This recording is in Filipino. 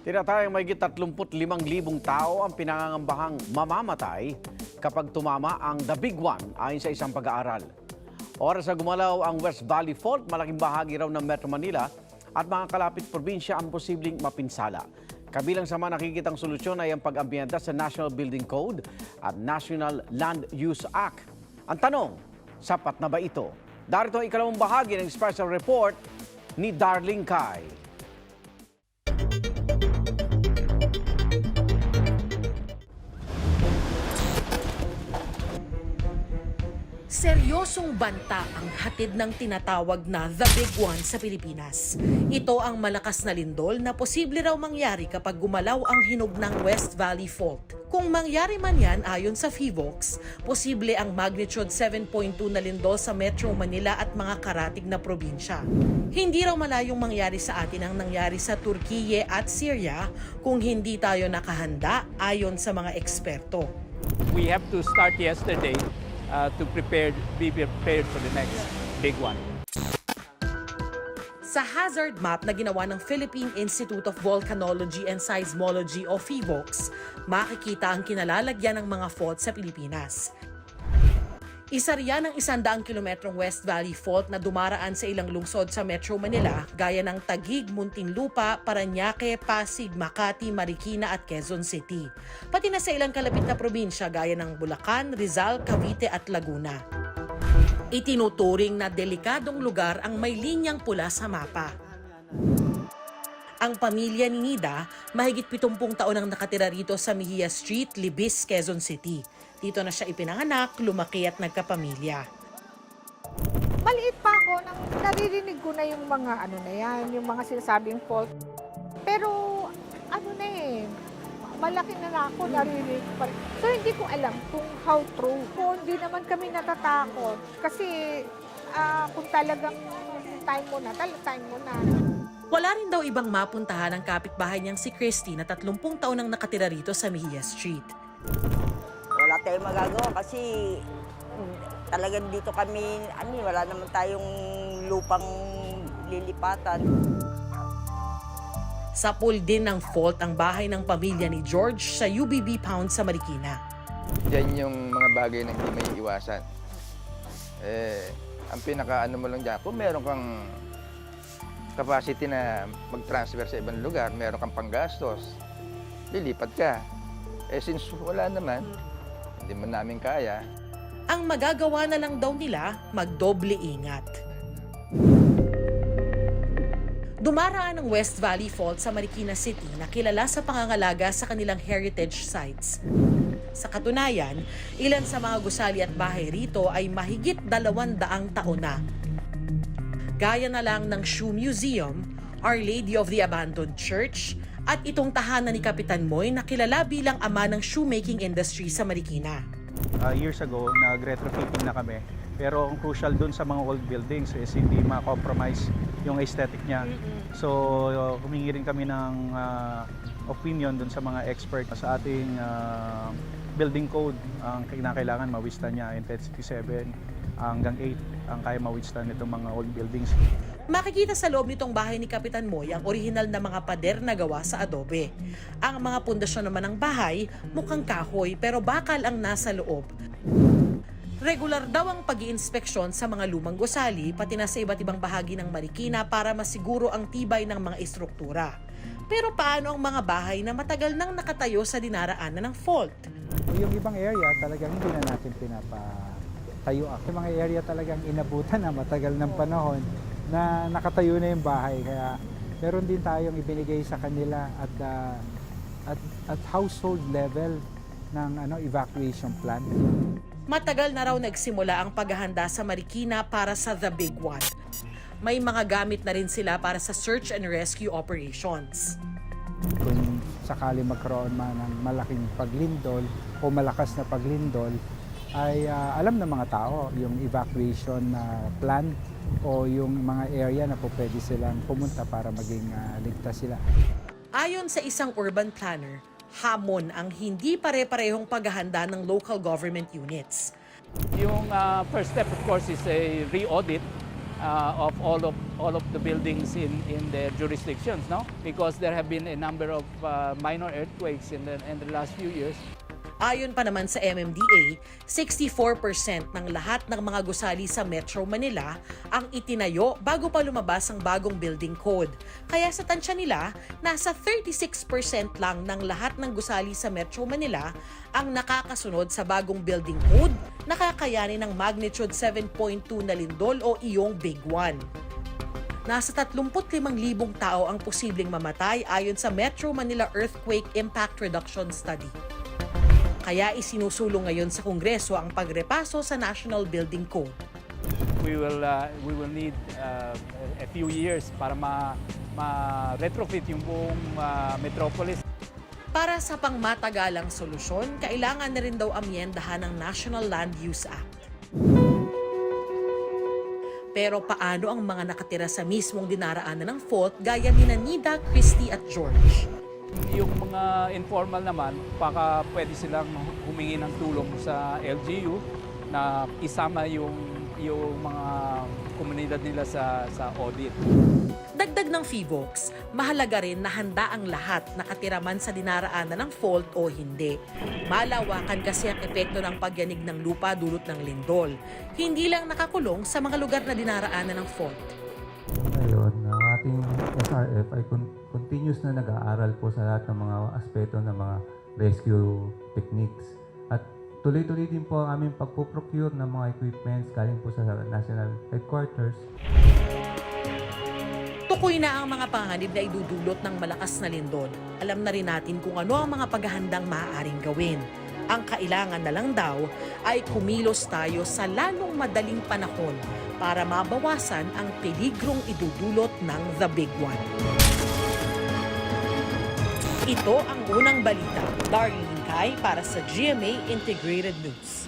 Tinatayang mahigit 35,000 tao ang pinangangambahang mamamatay kapag tumama ang The Big One ayon sa isang pag-aaral. Oras na gumalaw ang West Valley Fault, malaking bahagi raw ng Metro Manila at mga kalapit probinsya ang posibleng mapinsala. Kabilang sa mga nakikitang solusyon ay ang pag-ambyenta sa National Building Code at National Land Use Act. Ang tanong, sapat na ba ito? Darito ang ikalawang bahagi ng special report ni Darling Kai. Seryosong banta ang hatid ng tinatawag na The Big One sa Pilipinas. Ito ang malakas na lindol na posible raw mangyari kapag gumalaw ang hinog ng West Valley Fault. Kung mangyari man yan ayon sa PHIVOLCS, posible ang magnitude 7.2 na lindol sa Metro Manila at mga karatig na probinsya. Hindi raw malayong mangyari sa atin ang nangyari sa Turkiye at Syria kung hindi tayo nakahanda ayon sa mga eksperto. We have to start yesterday to be prepared for the next big one. Sa hazard map na ginawa ng Philippine Institute of Volcanology and Seismology o PHIVOLCS, makikita ang kinalalagyan ng mga fault sa Pilipinas. Isa riyan ang 100 kilometrong West Valley Fault na dumaraan sa ilang lungsod sa Metro Manila gaya ng Taguig, Muntinlupa, Parañaque, Pasig, Makati, Marikina at Quezon City. Pati na sa ilang kalapit na probinsya gaya ng Bulacan, Rizal, Cavite at Laguna. Itinuturing na delikadong lugar ang may linyang pula sa mapa. Ang pamilya ni Nida, mahigit 70 taon ang nakatira rito sa Mejia Street, Libis, Quezon City. Dito na siya ipinanganak, lumaki at nagkapamilya. Maliit pa ako, nang naririnig ko na yung mga yung mga sinasabing fault. Pero malaki na ako, naririnig ko pa rin. So hindi ko alam kung how true. Kung hindi naman kami natatakot. Kasi kung talagang time mo na. Wala rin daw ibang mapuntahan ang kapitbahay niyang si Christy na 30 taon nang nakatira rito sa Mejia Street. Wala tayong magagawa kasi talagang dito kami, wala naman tayong lupang lilipatan. Sa pool din ng fault ang bahay ng pamilya ni George sa UBB Pound sa Marikina. Yan yung mga bagay na hindi may iwasan. Ang pinaka-ano mo lang dyan, kung meron kang capacity na mag-transfer sa ibang lugar, meron kang panggastos, lilipat ka. Since wala naman, hindi mo namin kaya. Ang magagawa na lang daw nila, magdoble ingat. Dumaraan ang West Valley Fault sa Marikina City na kilala sa pangangalaga sa kanilang heritage sites. Sa katunayan, ilan sa mga gusali at bahay rito ay mahigit 200 taon na. Gaya na lang ng Shoe Museum, Our Lady of the Abandoned Church, at itong tahanan ni Kapitan Moy na kilala bilang ama ng shoemaking industry sa Marikina. Years ago, nag-retrofitting na kami. Pero ang crucial dun sa mga old buildings is hindi ma-compromise yung aesthetic niya. So, humingi rin kami ng opinion dun sa mga expert sa ating building code. Ang kinakailangan ma-withstand niya, intensity 7 hanggang 8 ang kaya ma-withstand itong mga old buildings. Makikita sa loob nitong bahay ni Kapitan Moy ang orihinal na mga pader na gawa sa adobe. Ang mga pundasyon naman ng bahay, mukhang kahoy pero bakal ang nasa loob. Regular daw ang pag-iinspeksyon sa mga lumang gusali pati na sa iba't ibang bahagi ng Marikina para masiguro ang tibay ng mga istruktura. Pero paano ang mga bahay na matagal nang nakatayo sa dinaraanan ng fault? Yung ibang area talagang hindi na natin pinapatayo. Yung mga area talagang inabutan na matagal ng panahon na nakatayo na yung bahay. Kaya meron din tayong ibinigay sa kanila at household level ng evacuation plan. Matagal na raw nagsimula ang paghahanda sa Marikina para sa The Big One. May mga gamit na rin sila para sa search and rescue operations. Kung sakali magkaroon man ng malaking paglindol o malakas na paglindol, ay alam ng mga tao yung evacuation plan o yung mga area na po pwede silang pumunta para maging ligtas sila. Ayon sa isang urban planner, hamon ang hindi pare-parehong paghahanda ng local government units. Yung first step, of course, is a re-audit of all of the buildings in their jurisdictions, no? Because there have been a number of minor earthquakes in the last few years. Ayon pa naman sa MMDA, 64% ng lahat ng mga gusali sa Metro Manila ang itinayo bago pa lumabas ang bagong building code. Kaya sa tansya nila, nasa 36% lang ng lahat ng gusali sa Metro Manila ang nakakasunod sa bagong building code na kakayanin ng magnitude 7.2 na lindol o iyong Big One. Nasa 35,000 tao ang posibleng mamatay ayon sa Metro Manila Earthquake Impact Reduction Study. Kaya isinusulong ngayon sa Kongreso ang pagrepaso sa National Building Code. We will need a few years para ma-retrofit yung buong metropolis. Para sa pangmatagalang solusyon, kailangan na rin daw amyendahan ng National Land Use Act. Pero paano ang mga nakatira sa mismong dinaraanan ng fault gaya ni Nida, Christy at George? Yung mga informal naman, baka pwede silang humingi ng tulong sa LGU na isama yung mga komunidad nila sa audit. Dagdag ng FIVOX, mahalaga rin na handa ang lahat nakatira man sa dinaraanan ng fault o hindi. Malawakan kasi ang epekto ng pagyanig ng lupa dulot ng lindol. Hindi lang nakakulong sa mga lugar na dinaraanan ng fault. Ngayon, ang ating SRF ay continuous na nag-aaral po sa lahat ng mga aspeto ng mga rescue techniques. At tuloy-tuloy din po ang aming pagpo-procure ng mga equipments galing po sa National Headquarters. Tukoy na ang mga panganib na idudulot ng malakas na lindol. Alam na rin natin kung ano ang mga paghahandang maaaring gawin. Ang kailangan na lang daw ay kumilos tayo sa lalong madaling panahon para mabawasan ang peligrong idudulot ng The Big One. Ito ang unang balita. Darlene Kai para sa GMA Integrated News.